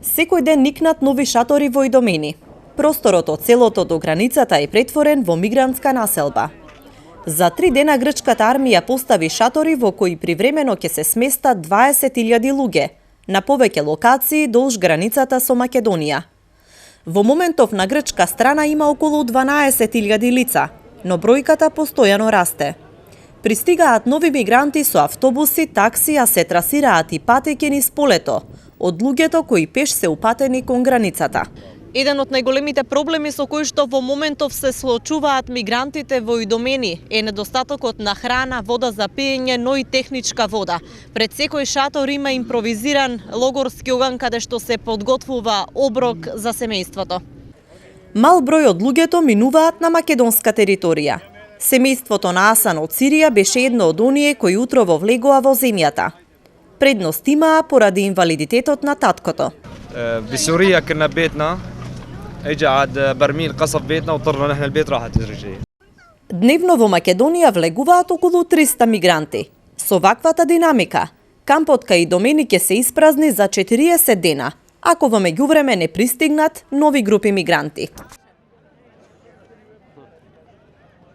Секој ден никнат нови шатори во Идомени. Просторот од селото до границата е претворен во мигрантска населба. За 3 дена грчката армија постави шатори во кои привремено ќе се сместат 20.000 луѓе на повеќе локации долж границата со Македонија. Во моментов на грчка страна има околу 12.000 лица, но бројката постојано расте. Пристигаат нови мигранти со автобуси, такси, а се трасираат и патеки низ полето од луѓето кои пеш се упатени кон границата. Еден од најголемите проблеми со кои што во моментов се соочуваат мигрантите во Идомени е недостатокот на храна, вода за пиење, но и техничка вода. Пред секој шатор има импровизиран логорски оган каде што се подготвува оброк за семејството. Мал број од луѓето минуваат на македонска територија. Семејството на Асан од Сирија беше едно од оние кои утрово влегоа во земјата. Предност имаа поради инвалидитетот на таткото. بسوريا كنا ببيتنا اجى عاد برميل قصف بيتنا وطرنا نحن البيت راحت الرجليه. Дневно во Македонија влегуваат околу 300 мигранти. Со ваквата динамика, кампот кај Идомени ќе се испразни за 40 дена, ако во меѓувреме не пристигнат нови групи мигранти.